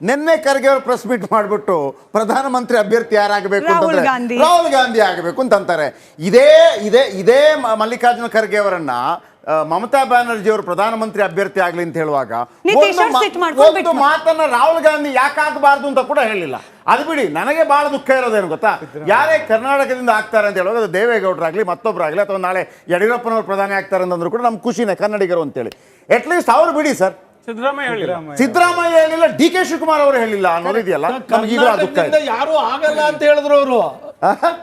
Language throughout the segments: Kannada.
ನಿನ್ನೆ ಖರ್ಗೆ ಅವರು ಪ್ರೆಸ್ ಮೀಟ್ ಮಾಡಿಬಿಟ್ಟು ಪ್ರಧಾನಮಂತ್ರಿ ಅಭ್ಯರ್ಥಿ ಯಾರಾಗಬೇಕು ಅಂತಂದ್ರೆ ರಾಹುಲ್ ಗಾಂಧಿ ಆಗಬೇಕು ಅಂತಾರೆ. ಇದೇ ಮಲ್ಲಿಕಾರ್ಜುನ ಖರ್ಗೆ ಅವರನ್ನ ಮಮತಾ ಬ್ಯಾನರ್ಜಿ ಅವರು ಪ್ರಧಾನಮಂತ್ರಿ ಅಭ್ಯರ್ಥಿ ಆಗಲಿ ಅಂತ ಹೇಳುವಾಗ ಒಂದು ಮಾತನ್ನ ರಾಹುಲ್ ಗಾಂಧಿ ಯಾಕಾಗಬಾರ್ದು ಅಂತ ಕೂಡ ಹೇಳಿಲ್ಲ. ಅದು ಬಿಡಿ, ನನಗೆ ಬಹಳ ದುಃಖ ಇರೋದೇನು ಗೊತ್ತಾ, ಯಾರೇ ಕರ್ನಾಟಕದಿಂದ ಆಗ್ತಾರೆ ಅಂತ ಹೇಳುವಾಗ ಅದು ದೇವೇಗೌಡರಾಗ್ಲಿ ಮತ್ತೊಬ್ಬರಾಗಲಿ ಅಥವಾ ನಾಳೆ ಯಡಿಯೂರಪ್ಪನವರು ಪ್ರಧಾನಿ ಆಗ್ತಾರೆ ಅಂತಂದ್ರು ಕೂಡ ನಮ್ಗೆ ಖುಷಿನೇ ಕನ್ನಡಿಗರು ಅಂತೇಳಿ. ಅಟ್ಲೀಸ್ಟ್ ಅವ್ರು ಬಿಡಿ ಸರ್, ಸಿದ್ದರಾಮಯ್ಯ ಹೇಳಿಲ್ಲ, ಡಿ ಕೆ ಶಿವಕುಮಾರ್ ಅವರು ಹೇಳಿಲ್ಲ ಅನ್ನೋದಿದೆಯಲ್ಲ, ಯಾರು ಆಗಲ್ಲ ಅಂತ ಹೇಳಿದ್ರು ಅವರು.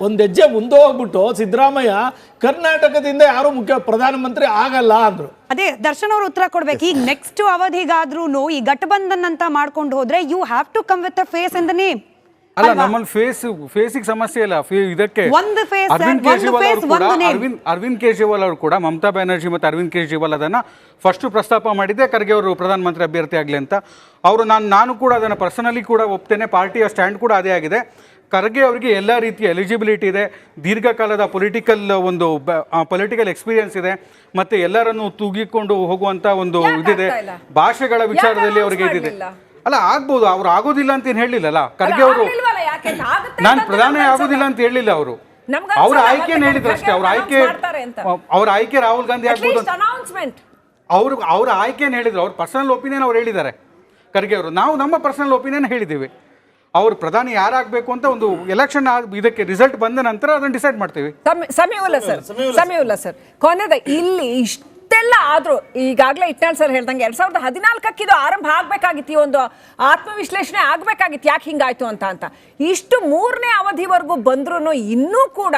ಒಂದ್ ಹೆಜ್ಜೆ ಮುಂದೆ ಹೋಗ್ಬಿಟ್ಟು ಸಿದ್ದರಾಮಯ್ಯ ಕರ್ನಾಟಕದಿಂದ ಯಾರು ಮುಖ್ಯ ಪ್ರಧಾನಮಂತ್ರಿ ಆಗಲ್ಲ ಅಂದ್ರು. ಅದೇ ದರ್ಶನ್ ಅವರು ಉತ್ತರ ಕೊಡ್ಬೇಕು. ಈಗ ನೆಕ್ಸ್ಟ್ ಅವಧಿಗಾದ್ರೂ ಈ ಗಠಬಂಧನ್ ಅಂತ ಮಾಡ್ಕೊಂಡು ಹೋದ್ರೆ you have to come with a face in the name. ಅಲ್ಲ, ನಮ್ಮಲ್ಲಿ ಫೇಸಿಗೆ ಸಮಸ್ಯೆ ಇಲ್ಲ. ಇದಕ್ಕೆ ಅರವಿಂದ್ ಕೇಜ್ರಿವಾಲ್ ಅವರು ಕೂಡ ಮಮತಾ ಬ್ಯಾನರ್ಜಿ ಮತ್ತು ಅರವಿಂದ್ ಕೇಜ್ರಿವಾಲ್ ಅದನ್ನ ಫಸ್ಟ್ ಪ್ರಸ್ತಾಪ ಮಾಡಿದ್ದೆ ಖರ್ಗೆ ಅವರು ಪ್ರಧಾನಮಂತ್ರಿ ಅಭ್ಯರ್ಥಿ ಆಗಲಿ ಅಂತ. ಅವರು ನಾನು ಕೂಡ ಅದನ್ನು ಪರ್ಸನಲಿ ಕೂಡ ಒಪ್ತೇನೆ. ಪಾರ್ಟಿಯ ಸ್ಟ್ಯಾಂಡ್ ಕೂಡ ಅದೇ ಆಗಿದೆ. ಖರ್ಗೆ ಅವರಿಗೆ ಎಲ್ಲ ರೀತಿಯ ಎಲಿಜಿಬಿಲಿಟಿ ಇದೆ, ದೀರ್ಘಕಾಲದ ಪೊಲಿಟಿಕಲ್ ಎಕ್ಸ್ಪೀರಿಯನ್ಸ್ ಇದೆ, ಮತ್ತು ಎಲ್ಲರನ್ನು ತೂಗಿಕೊಂಡು ಹೋಗುವಂಥ ಒಂದು ಇದಿದೆ. ಭಾಷೆಗಳ ವಿಚಾರದಲ್ಲಿ ಅವರಿಗೆ ಇದಿದೆ. ಅಲ್ಲ, ಆಗ್ಬೋದು, ಅವ್ರು ಆಗೋದಿಲ್ಲ ಅಂತ ಏನು ಹೇಳಿಲ್ಲಲ್ಲ ಖರ್ಗೆ ಅವರು. ನಾನು ಪ್ರಧಾನಿ ಆಗೋದಿಲ್ಲ ಅಂತ ಹೇಳಿಲ್ಲ ಅವರು. ಅವ್ರ ಆಯ್ಕೆಯನ್ನು ಹೇಳಿದ್ರು ಅಷ್ಟೇ. ಅವ್ರ ಆಯ್ಕೆ ರಾಹುಲ್ ಗಾಂಧಿ ಆಗ್ಬೋದು ಅವ್ರ ಆಯ್ಕೆಯನ್ನು ಹೇಳಿದ್ರು. ಅವ್ರ ಪರ್ಸನಲ್ ಒಪಿನಿಯನ್ ಅವ್ರು ಹೇಳಿದ್ದಾರೆ ಖರ್ಗೆ ಅವರು. ನಾವು ನಮ್ಮ ಪರ್ಸನಲ್ ಒಪಿನಿಯನ್ ಹೇಳಿದ್ದೀವಿ. ಅವ್ರು ಪ್ರಧಾನಿ ಯಾರಾಗಬೇಕು ಅಂತ ಒಂದು ಎಲೆಕ್ಷನ್ ಇದಕ್ಕೆ ರಿಸಲ್ಟ್ ಬಂದ ನಂತರ ಅದನ್ನು ಡಿಸೈಡ್ ಮಾಡ್ತೀವಿ. ಸಮೀವುಲ್ಲಾ ಸರ್, ಕೊನೆದ ಇಲ್ಲಿ ಇಷ್ಟೆಲ್ಲ ಆದ್ರೂ ಈಗಾಗಲೇ ಇಟ್ನಾಳ್ ಸರ್ ಹೇಳ್ದಂಗೆ 2014 ಇದು ಆರಂಭ ಆಗ್ಬೇಕಾಗಿತ್ತು, ಈ ಒಂದು ಆತ್ಮವಿಶ್ಲೇಷಣೆ ಆಗ್ಬೇಕಾಗಿತ್ತು ಯಾಕೆ ಹಿಂಗಾಯ್ತು ಅಂತ. ಇಷ್ಟು 3ನೇ ಅವಧಿವರೆಗೂ ಬಂದ್ರು ಇನ್ನೂ ಕೂಡ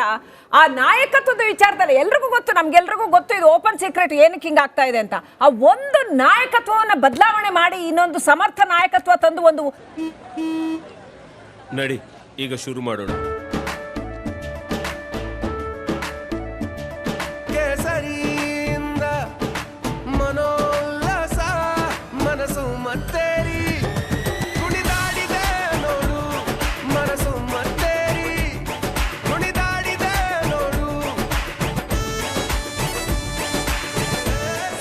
ಆ ನಾಯಕತ್ವದ ವಿಚಾರದಲ್ಲಿ ಎಲ್ರಿಗೂ ಗೊತ್ತು, ನಮ್ಗೆಲ್ರಿಗೂ ಗೊತ್ತು, ಇದು ಓಪನ್ ಸೀಕ್ರೆಟ್ ಏನಕ್ಕೆ ಹಿಂಗಾಗ್ತಾ ಇದೆ ಅಂತ. ಆ ಒಂದು ನಾಯಕತ್ವವನ್ನ ಬದಲಾವಣೆ ಮಾಡಿ ಇನ್ನೊಂದು ಸಮರ್ಥ ನಾಯಕತ್ವ ತಂದು ಒಂದು ನಡಿ ಈಗ ಶುರು ಮಾಡೋಣ. ಕೇಸರಿಯಿಂದ ಮನೋಲ್ಲಾಸ ಮನಸ್ಸು ಮತ್ತೇರಿ ಕುಣಿದಾಡಿದೆ ನೋಡು, ಮನಸ್ಸು ಮತ್ತೇರಿ ಕುಣಿದಾಡಿದೆ ನೋಡು.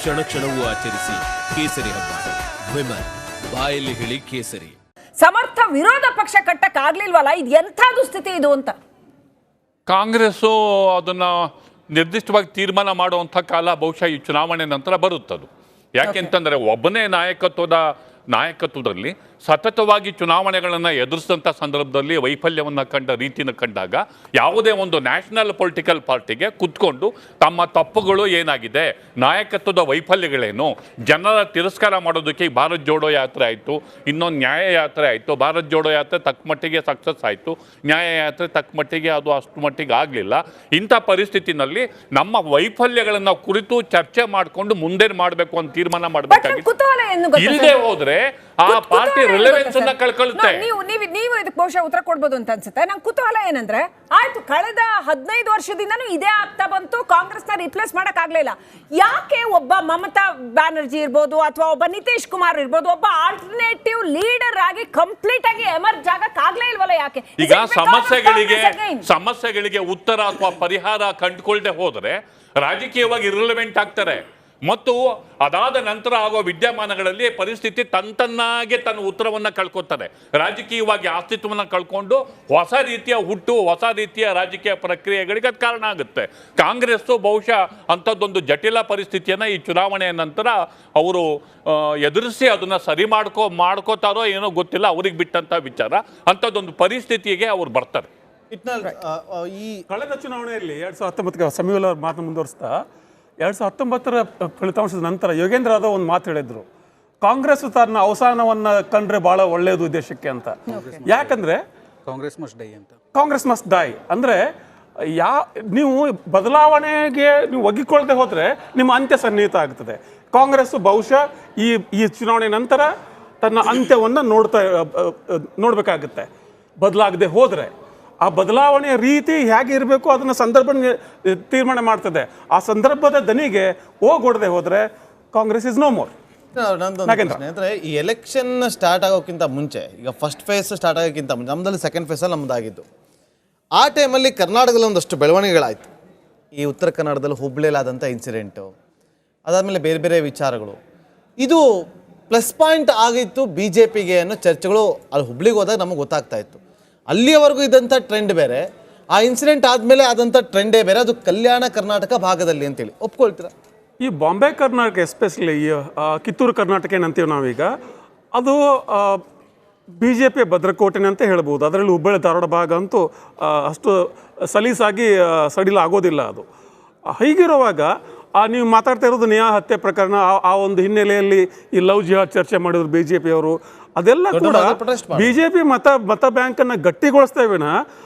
ಕ್ಷಣ ಕ್ಷಣವೂ ಆಚರಿಸಿ ಕೇಸರಿ ಹಬ್ಬ. ವಿಮಲ್ ಬಾಯಲ್ಲಿ ಹೇಳಿ ಕೇಸರಿ. ಸಮರ್ಥ ವಿರೋಧ ಪಕ್ಷ ಕಟ್ಟಕ್ ಆಗ್ಲಿಲ್ವಲ್ಲ, ಇದು ಎಂಥ ದುಸ್ಥಿತಿ ಇದು ಅಂತ. ಕಾಂಗ್ರೆಸ್ಸು ಅದನ್ನ ನಿರ್ದಿಷ್ಟವಾಗಿ ತೀರ್ಮಾನ ಮಾಡುವಂಥ ಕಾಲ ಬಹುಶಃ ಈ ಚುನಾವಣೆ ನಂತರ ಬರುತ್ತದು. ಯಾಕೆಂತಂದರೆ ಒಬ್ಬನೇ ನಾಯಕತ್ವದಲ್ಲಿ ಸತತವಾಗಿ ಚುನಾವಣೆಗಳನ್ನು ಎದುರಿಸಿದಂಥ ಸಂದರ್ಭದಲ್ಲಿ ವೈಫಲ್ಯವನ್ನು ಕಂಡ ರೀತಿಯನ್ನು ಕಂಡಾಗ ಯಾವುದೇ ಒಂದು ನ್ಯಾಷನಲ್ ಪೊಲಿಟಿಕಲ್ ಪಾರ್ಟಿಗೆ ಕುತ್ಕೊಂಡು ತಮ್ಮ ತಪ್ಪುಗಳು ಏನಾಗಿದೆ, ನಾಯಕತ್ವದ ವೈಫಲ್ಯಗಳೇನು, ಜನರ ತಿರಸ್ಕಾರ ಮಾಡೋದಕ್ಕೆ ಭಾರತ್ ಜೋಡೋ ಯಾತ್ರೆ ಆಯಿತು, ಇನ್ನೊಂದು ನ್ಯಾಯ ಯಾತ್ರೆ ಆಯಿತು. ಭಾರತ್ ಜೋಡೋ ಯಾತ್ರೆ ತಕ್ಕ ಮಟ್ಟಿಗೆ ಸಕ್ಸಸ್ ಆಯಿತು, ನ್ಯಾಯ ಯಾತ್ರೆ ತಕ್ಕ ಮಟ್ಟಿಗೆ ಅದು ಅಷ್ಟು ಮಟ್ಟಿಗೆ ಆಗಲಿಲ್ಲ. ಇಂಥ ಪರಿಸ್ಥಿತಿನಲ್ಲಿ ನಮ್ಮ ವೈಫಲ್ಯಗಳನ್ನು ಕುರಿತು ಚರ್ಚೆ ಮಾಡಿಕೊಂಡು ಮುಂದೆ ಮಾಡಬೇಕು ಅಂತ ತೀರ್ಮಾನ ಮಾಡಬೇಕಾಗಿತ್ತು. ಇಲ್ಲದೆ ಹೋದರೆ ಆ ಪಾರ್ಟಿ ರಿಲೆವೆನ್ಸ್ ಅನ್ನ ಕಳ್ಕೊಳ್ಳುತ್ತೆ. ನೀವು ಇದಕ್ಕೆ ಬಹುಶಃ ಉತ್ತರ ಕೊಡ್ಬೋದು ಅಂತ ಅನ್ಸುತ್ತೆ. ನಂಗೆ ಕುತೂಹಲ ಏನಂದ್ರೆ, ಆಯ್ತು ಕಳೆದ 15 ವರ್ಷದಿಂದನೂ ಇದೇ ಆಗ್ತಾ ಬಂತು, ಕಾಂಗ್ರೆಸ್ ನ ರಿಪ್ಲೇಸ್ ಮಾಡಕ್ ಆಗ್ಲಿಲ್ಲ. ಯಾಕೆ ಒಬ್ಬ ಮಮತಾ ಬ್ಯಾನರ್ಜಿ ಇರ್ಬೋದು ಅಥವಾ ಒಬ್ಬ ನಿತೀಶ್ ಕುಮಾರ್ ಇರ್ಬೋದು, ಒಬ್ಬ ಆಲ್ಟರ್ನೇಟಿವ್ ಲೀಡರ್ ಆಗಿ ಕಂಪ್ಲೀಟ್ ಆಗಿ ಎಮರ್ಜ್ ಆಗಕ್ ಆಗ್ಲೇ ಇಲ್ವಲ್ಲ? ಯಾಕೆ ಈಗ ಸಮಸ್ಯೆಗಳಿಗೆ ಉತ್ತರ ಅಥವಾ ಪರಿಹಾರ ಕಂಡುಕೊಳ್ಳದೆ ಹೋದ್ರೆ ರಾಜಕೀಯವಾಗಿ ಇರ್ರಿಲೆವೆಂಟ್ ಆಗ್ತಾರೆ. ಮತ್ತು ಅದಾದ ನಂತರ ಆಗುವ ವಿದ್ಯಮಾನಗಳಲ್ಲಿ ಪರಿಸ್ಥಿತಿ ತನ್ನ ಉತ್ತರವನ್ನು ಕಳ್ಕೊತಾರೆ. ರಾಜಕೀಯವಾಗಿ ಅಸ್ತಿತ್ವವನ್ನು ಕಳ್ಕೊಂಡು ಹೊಸ ರೀತಿಯ ಹೊಸ ರೀತಿಯ ರಾಜಕೀಯ ಪ್ರಕ್ರಿಯೆಗಳಿಗೆ ಅದು ಕಾರಣ ಆಗುತ್ತೆ. ಕಾಂಗ್ರೆಸ್ಸು ಬಹುಶಃ ಅಂಥದ್ದೊಂದು ಜಟಿಲ ಪರಿಸ್ಥಿತಿಯನ್ನು ಈ ಚುನಾವಣೆಯ ನಂತರ ಅವರು ಎದುರಿಸಿ ಅದನ್ನು ಸರಿ ಮಾಡ್ಕೋತಾರೋ ಏನೋ ಗೊತ್ತಿಲ್ಲ, ಅವ್ರಿಗೆ ಬಿಟ್ಟಂಥ ವಿಚಾರ. ಅಂಥದ್ದೊಂದು ಪರಿಸ್ಥಿತಿಗೆ ಅವ್ರು ಬರ್ತಾರೆ. ಈ ಕಳೆದ ಚುನಾವಣೆಯಲ್ಲಿ 2019 ಸಮೀವುಲ್ಲಾ ಅವ್ರ ಮಾತನ್ನು ಮುಂದುವರಿಸ್ತಾ 2019 ಫಲಿತಾಂಶದ ನಂತರ ಯೋಗೇಂದ್ರ ಯಾದವ್ ಒಂದು ಮಾತು ಹೇಳಿದ್ರು, ಕಾಂಗ್ರೆಸ್ ತನ್ನ ಅವಸಾನವನ್ನ ಕಂಡ್ರೆ ಬಹಳ ಒಳ್ಳೆಯದು ದೇಶಕ್ಕೆ ಅಂತ. ಯಾಕಂದ್ರೆ ಕಾಂಗ್ರೆಸ್ ಮಸ್ಟ್ ಡೈ ಅಂದ್ರೆ ನೀವು ಬದಲಾವಣೆಗೆ ನೀವು ಒಗ್ಗಿಕೊಳ್ಳದೆ ಹೋದ್ರೆ ನಿಮ್ಮ ಅಂತ್ಯ ಸನ್ನಿಹಿತ ಆಗ್ತದೆ. ಕಾಂಗ್ರೆಸ್ ಬಹುಶಃ ಈ ಚುನಾವಣೆ ನಂತರ ತನ್ನ ಅಂತ್ಯವನ್ನು ನೋಡ್ಬೇಕಾಗುತ್ತೆ ಬದಲಾಗದೆ ಹೋದ್ರೆ. ಆ ಬದಲಾವಣೆಯ ರೀತಿ ಹೇಗೆ ಇರಬೇಕು ಅದನ್ನ ಸಂದರ್ಭ ತೀರ್ಮಾನ ಮಾಡ್ತದೆ. ಆ ಸಂದರ್ಭದ ದನಿಗೆ ಹೋಗದೆ ಹೋದ್ರೆ ಕಾಂಗ್ರೆಸ್ ಇಸ್ ನೋ ಮೋರ್. ಅಂದ್ರೆ ಈ ಎಲೆಕ್ಷನ್ ಸ್ಟಾರ್ಟ್ ಆಗೋಕ್ಕಿಂತ ಮುಂಚೆ, ಈಗ ಫಸ್ಟ್ ಫೇಸ್ ಸ್ಟಾರ್ಟ್ ಆಗೋಕ್ಕಿಂತ ಮುಂಚೆ ನಮ್ಮದಲ್ಲಿ ಸೆಕೆಂಡ್ ಫೇಸಲ್ಲಿ ನಮ್ಮದಾಗಿದ್ದು. ಆ ಟೈಮಲ್ಲಿ ಕರ್ನಾಟಕದಲ್ಲಿ ಒಂದಷ್ಟು ಬೆಳವಣಿಗೆಗಳಾಯಿತು. ಈ ಉತ್ತರ ಕನ್ನಡದಲ್ಲಿ ಹುಬ್ಳಿಲಾದಂಥ ಇನ್ಸಿಡೆಂಟು, ಅದಾದಮೇಲೆ ಬೇರೆ ಬೇರೆ ವಿಚಾರಗಳು. ಇದು ಪ್ಲಸ್ ಪಾಯಿಂಟ್ ಆಗಿತ್ತು ಬಿ ಜೆ ಪಿಗೆ ಅನ್ನೋ ಚರ್ಚೆಗಳು ಅಲ್ಲಿ ಹುಬ್ಳಿಗೆ ಹೋದಾಗ ನಮಗೆ ಗೊತ್ತಾಗ್ತಾ ಇತ್ತು. ಅಲ್ಲಿಯವರೆಗೂ ಇದ್ದಂಥ ಟ್ರೆಂಡ್ ಬೇರೆ, ಆ ಇನ್ಸಿಡೆಂಟ್ ಆದಮೇಲೆ ಆದಂಥ ಟ್ರೆಂಡೇ ಬೇರೆ, ಅದು ಕಲ್ಯಾಣ ಕರ್ನಾಟಕ ಭಾಗದಲ್ಲಿ ಅಂತೇಳಿ ಒಪ್ಕೊಳ್ತೀರಾ? ಈ ಬಾಂಬೆ ಕರ್ನಾಟಕ ಎಸ್ಪೆಷಲಿ ಈ ಕಿತ್ತೂರು ಕರ್ನಾಟಕ ಏನಂತೀವಿ ನಾವೀಗ, ಅದು ಬಿ ಜೆ ಪಿಯ ಭದ್ರಕೋಟೆನೆ ಅಂತ ಹೇಳ್ಬೋದು. ಅದರಲ್ಲಿ ಹುಬ್ಬಳ್ಳಿ ಧಾರವಾಡ ಭಾಗ ಅಂತೂ ಅಷ್ಟು ಸಲೀಸಾಗಿ ಸಡಿಲ ಆಗೋದಿಲ್ಲ. ಅದು ಹೀಗಿರುವಾಗ ನೀವು ಮಾತಾಡ್ತಾ ಇರೋದು ನೇಹಾ ಹತ್ಯೆ ಪ್ರಕರಣ, ಆ ಒಂದು ಹಿನ್ನೆಲೆಯಲ್ಲಿ ಈ ಲವ್ ಜಿಹಾದ್ ಚರ್ಚೆ ಮಾಡಿದ್ರು ಬಿ ಜೆ ಪಿಯವರು, ಅದೆಲ್ಲ ಕೂಡ ಬಿ ಜೆ ಪಿ ಮತ ಬ್ಯಾಂಕನ್ನು ಗಟ್ಟಿಗೊಳಿಸ್ತಾ ಇವೇನ,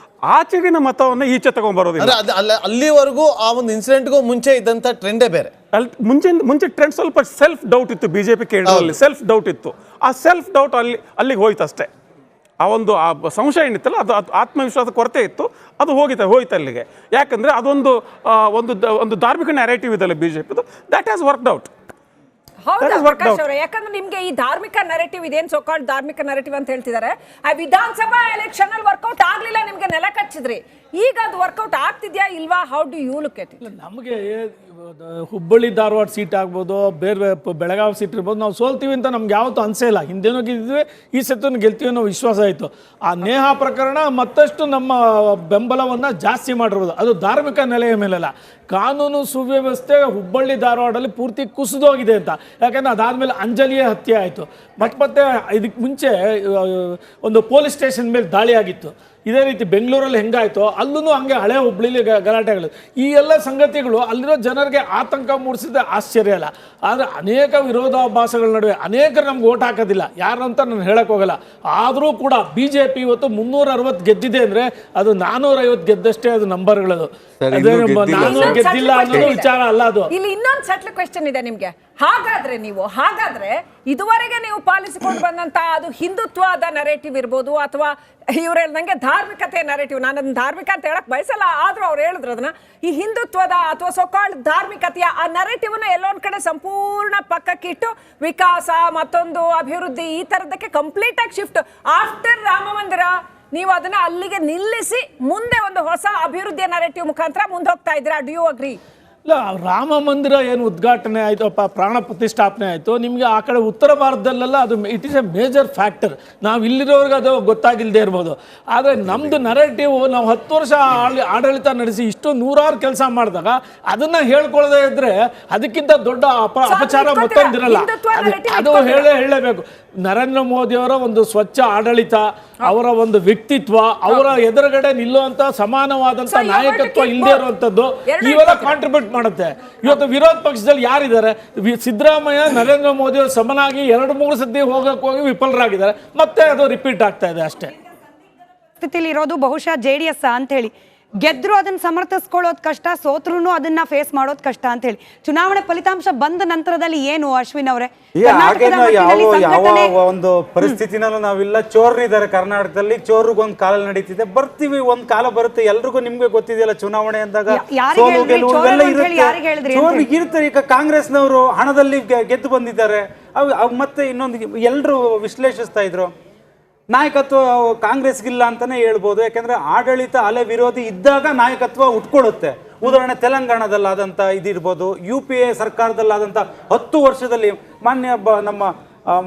ಆಚೆಗಿನ ಮತವನ್ನು ಈಚೆ ತಗೊಂಡ್ಬರೋದಿಲ್ಲ. ಅಲ್ಲಿವರೆಗೂ ಆ ಒಂದು ಇನ್ಸಿಡೆಂಟ್ಗೂ ಮುಂಚೆ ಇದ್ದಂಥ ಟ್ರೆಂಡೇ ಬೇರೆ. ಮುಂಚೆ ಟ್ರೆಂಡ್ ಸ್ವಲ್ಪ ಸೆಲ್ಫ್ ಡೌಟ್ ಇತ್ತು ಬಿ ಜೆ ಪಿ ಕೇಂದ್ರದಲ್ಲಿ, ಸೆಲ್ಫ್ ಡೌಟ್ ಇತ್ತು. ಆ ಸೆಲ್ಫ್ ಡೌಟ್ ಅಲ್ಲಿಗೆ ಹೋಯ್ತು ಅಷ್ಟೇ. ಆ ಒಂದು ಸಂಶಯ ಏನಿತ್ತಲ್ಲ, ಅದು ಆತ್ಮವಿಶ್ವಾಸ ಕೊರತೆ ಇತ್ತು, ಅದು ಹೋಯ್ತು ಅಲ್ಲಿಗೆ. ಯಾಕಂದರೆ ಅದೊಂದು ಒಂದು ಧಾರ್ಮಿಕ ನ್ಯಾರೇಟಿವ್ ಇದೆಲ್ಲ ಬಿ ಜೆ ಪಿದು, ದ್ಯಾಟ್ ಹ್ಯಾಸ್ ವರ್ಕ್ಡ್ ಔಟ್. ಹೌದಾ ಪ್ರಕಾಶ್ ಅವರೇ? ಯಾಕಂದ್ರೆ ನಿಮ್ಗೆ ಈ ಧಾರ್ಮಿಕ ನರೇಟಿವ್ ಇದೇನು ಸೋಕಾಲ್ಡ್ ಧಾರ್ಮಿಕ ನರೇಟಿವ್ ಅಂತ ಹೇಳ್ತಿದ್ದಾರೆ, ಆ ವಿಧಾನಸಭಾ ಎಲೆಕ್ಷನ್ ಅಲ್ಲಿ ವರ್ಕೌಟ್ ಆಗ್ಲಿಲ್ಲ, ನಿಮ್ಗೆ ನೆಲ ಕಚ್ಚಿದ್ರಿ. ಈಗ ಅದು ವರ್ಕೌಟ್ ಆಗ್ತಿದ್ಯಾ ಇಲ್ವಾ? How do you look at it? ನಮಗೆ ಹುಬ್ಬಳ್ಳಿ ಧಾರವಾಡ ಸೀಟ್ ಆಗ್ಬೋದು, ಬೇರೆ ಬೆಳಗಾವಿ ಸೀಟ್ ಇರ್ಬೋದು, ನಾವು ಸೋಲ್ತೀವಿ ಅಂತ ನಮ್ಗೆ ಯಾವತ್ತೂ ಅನ್ಸೇ ಇಲ್ಲ. ಹಿಂದೇನೋ ಗೆದ್ದಿದ್ವಿ, ಈ ಸತ್ತನ್ನು ಗೆಲ್ತೀವಿ ಅನ್ನೋ ವಿಶ್ವಾಸ ಆಯಿತು. ಆ ನೇಹಾ ಪ್ರಕರಣ ಮತ್ತಷ್ಟು ನಮ್ಮ ಬೆಂಬಲವನ್ನು ಜಾಸ್ತಿ ಮಾಡಿರ್ಬೋದು. ಅದು ಧಾರ್ಮಿಕ ನೆಲೆಯ ಮೇಲೆಲ್ಲ, ಕಾನೂನು ಸುವ್ಯವಸ್ಥೆ ಹುಬ್ಬಳ್ಳಿ ಧಾರವಾಡಲ್ಲಿ ಪೂರ್ತಿ ಕುಸಿದೋಗಿದೆ ಅಂತ. ಯಾಕಂದರೆ ಅದಾದಮೇಲೆ ಅಂಜಲಿಯ ಹತ್ಯೆ ಆಯಿತು, ಮತ್ತೆ ಇದಕ್ಕೆ ಮುಂಚೆ ಒಂದು ಪೊಲೀಸ್ ಸ್ಟೇಷನ್ ಮೇಲೆ ದಾಳಿ ಆಗಿತ್ತು. ಇದೇ ರೀತಿ ಬೆಂಗಳೂರಲ್ಲಿ ಹೆಂಗಾಯ್ತೋ ಅಲ್ಲೂ ಹಂಗೆ ಹಳೆ ಹುಬ್ಬಳ್ಳಿಲಿ ಗಲಾಟೆಗಳು. ಈ ಎಲ್ಲ ಸಂಗತಿಗಳು ಅಲ್ಲಿರೋ ಜನರಿಗೆ ಆತಂಕ ಮೂಡಿಸಿದ ಆಶ್ಚರ್ಯ ಅಲ್ಲ. ಆದರೆ ಅನೇಕ ವಿರೋಧಾಭಾಸಗಳ ನಡುವೆ ಅನೇಕರು ನಮ್ಗೆ ಓಟ್ ಹಾಕೋದಿಲ್ಲ, ಯಾರು ಅಂತ ನಾನು ಹೇಳಕ್ಕೆ ಹೋಗಲ್ಲ. ಆದರೂ ಕೂಡ ಬಿ ಜೆ ಪಿ ಇವತ್ತು 360 ಗೆದ್ದಿದೆ ಅಂದರೆ ಅದು 450 ಗೆದ್ದಷ್ಟೇ ಅದು ನಂಬರ್ಗಳದು. 400 ಗೆದ್ದಿಲ್ಲ ಅನ್ನೋದು ವಿಚಾರ ಅಲ್ಲ. ಅದು ಇಲ್ಲಿ ಇನ್ನೊಂದು ಸಟ್ಲ್ ಕ್ವೆಶ್ಚನ್ ಇದೆ ನಿಮ್ಗೆ. ಹಾಗಾದ್ರೆ ಇದುವರೆಗೆ ನೀವು ಪಾಲಿಸಿಕೊಂಡು ಬಂದಂತ ಅದು ಹಿಂದುತ್ವದ ನರೇಟಿವ್ ಇರ್ಬೋದು, ಅಥವಾ ಇವ್ರು ಹೇಳ್ದಂಗೆ ಧಾರ್ಮಿಕತೆ ನರೇಟಿವ್, ನಾನು ಅದನ್ನ ಧಾರ್ಮಿಕ ಅಂತ ಹೇಳಕ್ ಬಯಸಲ್ಲ, ಆದ್ರೂ ಅವ್ರು ಹೇಳಿದ್ರು ಅದನ್ನ, ಈ ಹಿಂದುತ್ವದ ಅಥವಾ ಸೋಕಾಲ್ಡ್ ಧಾರ್ಮಿಕತೆಯ ಆ ನರೇಟಿವ್ ನ ಎಲ್ಲೊಂದ್ ಕಡೆ ಸಂಪೂರ್ಣ ಪಕ್ಕಕ್ಕಿಟ್ಟು ವಿಕಾಸ, ಮತ್ತೊಂದು ಅಭಿವೃದ್ಧಿ, ಈ ತರದಕ್ಕೆ ಕಂಪ್ಲೀಟ್ ಆಗಿ ಶಿಫ್ಟ್ ಆಫ್ಟರ್ ರಾಮ ಮಂದಿರ ನೀವು ಅದನ್ನ ಅಲ್ಲಿಗೆ ನಿಲ್ಲಿಸಿ ಮುಂದೆ ಒಂದು ಹೊಸ ಅಭಿವೃದ್ಧಿಯ ನರೇಟಿವ್ ಮುಖಾಂತರ ಮುಂದೆ ಹೋಗ್ತಾ ಇದ್ದೀರಾ. Do you agree? ಇಲ್ಲ, ರಾಮ ಮಂದಿರ ಏನು ಉದ್ಘಾಟನೆ ಆಯಿತು, ಪ್ರಾಣ ಪ್ರತಿಷ್ಠಾಪನೆ ಆಯಿತು, ನಿಮಗೆ ಆ ಕಡೆ ಉತ್ತರ ಭಾರತದಲ್ಲೆಲ್ಲ ಅದು it is A major factor. ನಾವು ಇಲ್ಲಿರೋರ್ಗೆ ಅದು ಗೊತ್ತಾಗಿಲ್ಲದೆ ಇರ್ಬೋದು. ಆದರೆ ನಮ್ಮದು ನರೇಟಿವ್, ನಾವು 10 ವರ್ಷ ಆಡಳಿತ ನಡೆಸಿ ಇಷ್ಟು 100 ಕೆಲಸ ಮಾಡಿದಾಗ ಅದನ್ನು ಹೇಳ್ಕೊಳ್ಳದೆ ಇದ್ದರೆ ಅದಕ್ಕಿಂತ ದೊಡ್ಡ ಅಪಚಾರ ಮತ್ತೊಂದಿರಲ್ಲ. ಅದು ಹೇಳಲೇಬೇಕು. ನರೇಂದ್ರ ಮೋದಿಯವರ ಒಂದು ಸ್ವಚ್ಛ ಆಡಳಿತ, ಅವರ ಒಂದು ವ್ಯಕ್ತಿತ್ವ, ಅವರ ಎದುರುಗಡೆ ನಿಲ್ಲುವಂಥ ಸಮಾನವಾದಂಥ ನಾಯಕತ್ವ ಇಲ್ಲದೆ ಇರುವಂಥದ್ದು ಇವೆಲ್ಲ ಕಾಂಟ್ರಿಬ್ಯೂಟ್ ಮಾಡುತ್ತೆ. ಇವತ್ತು ವಿರೋಧ ಪಕ್ಷದಲ್ಲಿ ಯಾರಿದ್ದಾರೆ? ಸಿದ್ದರಾಮಯ್ಯ ನರೇಂದ್ರ ಮೋದಿ ಅವರು ಸಮನಾಗಿ 2-3 ಸತಿ ಹೋಗಿ ವಿಫಲರಾಗಿದ್ದಾರೆ. ಮತ್ತೆ ಅದು ರಿಪೀಟ್ ಆಗ್ತಾ ಇದೆ ಅಷ್ಟೇ. ಸ್ಥಿತಿಲಿ ಇರೋದು ಬಹುಶಃ JDS ಅಂತ ಹೇಳಿ, ಗೆದ್ರು ಅದನ್ನ ಸಮರ್ಥಿಸ್ಕೊಳ್ಳೋದು ಕಷ್ಟ, ಸೋತ್ರು ಅದನ್ನ ಫೇಸ್ ಮಾಡೋದು ಕಷ್ಟ ಅಂತ ಹೇಳಿ. ಚುನಾವಣೆ ಫಲಿತಾಂಶ ಬಂದ ನಂತರದಲ್ಲಿ ಏನು ಅಶ್ವಿನ್ ಅವರೇ, ಯಾವ ಒಂದು ಪರಿಸ್ಥಿತಿನಲ್ಲೂ ನಾವಿಲ್ಲ. ಚೋರ್ರಿದ್ದಾರೆ ಕರ್ನಾಟಕದಲ್ಲಿ, ಚೋರ್ಗೊಂದು ಕಾಲ ನಡೀತಿದೆ, ಬರ್ತೀವಿ, ಒಂದ್ ಕಾಲ ಬರುತ್ತೆ. ಎಲ್ರಿಗೂ ನಿಮ್ಗೆ ಗೊತ್ತಿದೆಯಲ್ಲ, ಚುನಾವಣೆ ಅಂದಾಗ ಸೋಲು ಗೆಲುವು ಇವೆಲ್ಲ ಇರುತ್ತೆ. ಚೋರ್ರಿಗೆ ಇರ್ತಾರೆ. ಈಗ ಕಾಂಗ್ರೆಸ್ನವರು ಹಣದಲ್ಲಿ ಗೆದ್ದು ಬಂದಿದ್ದಾರೆ. ಮತ್ತೆ ಇನ್ನೊಂದು ಎಲ್ಲರೂ ವಿಶ್ಲೇಷಿಸ್ತಾ ಇದ್ರು, ನಾಯಕತ್ವ ಕಾಂಗ್ರೆಸ್ಗಿಲ್ಲ ಅಂತಾನೆ ಹೇಳ್ಬೋದು. ಯಾಕೆಂದ್ರೆ ಆಡಳಿತ ಅಲೆ ವಿರೋಧಿ ಇದ್ದಾಗ ನಾಯಕತ್ವ ಉಟ್ಕೊಳ್ಳುತ್ತೆ. ಉದಾಹರಣೆ ತೆಲಂಗಾಣದಲ್ಲಾದಂಥ ಇದಿರ್ಬೋದು, UPA ಸರ್ಕಾರದಲ್ಲಾದಂಥ 10 ವರ್ಷದಲ್ಲಿ ಮಾನ್ಯ ನಮ್ಮ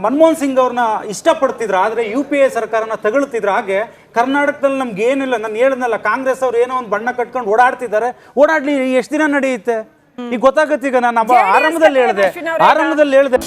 ಮನಮೋಹನ್ ಸಿಂಗ್ ಅವ್ರನ್ನ ಇಷ್ಟಪಡ್ತಿದ್ರು, ಆದರೆ UPA ಸರ್ಕಾರನ ತಗೊಳ್ತಿದ್ರು. ಹಾಗೆ ಕರ್ನಾಟಕದಲ್ಲಿ ನಮ್ಗೆ ಏನಿಲ್ಲ, ನಾನು ಹೇಳಿದ್ನಲ್ಲ, ಕಾಂಗ್ರೆಸ್ ಅವ್ರು ಏನೋ ಒಂದು ಬಣ್ಣ ಕಟ್ಕೊಂಡು ಓಡಾಡ್ತಿದ್ದಾರೆ. ಓಡಾಡ್ಲಿ, ಎಷ್ಟು ದಿನ ನಡೆಯುತ್ತೆ ಈಗ ಗೊತ್ತಾಗತ್ತೆ. ಈಗ ನಾನು ಆರಂಭದಲ್ಲಿ ಹೇಳಿದೆ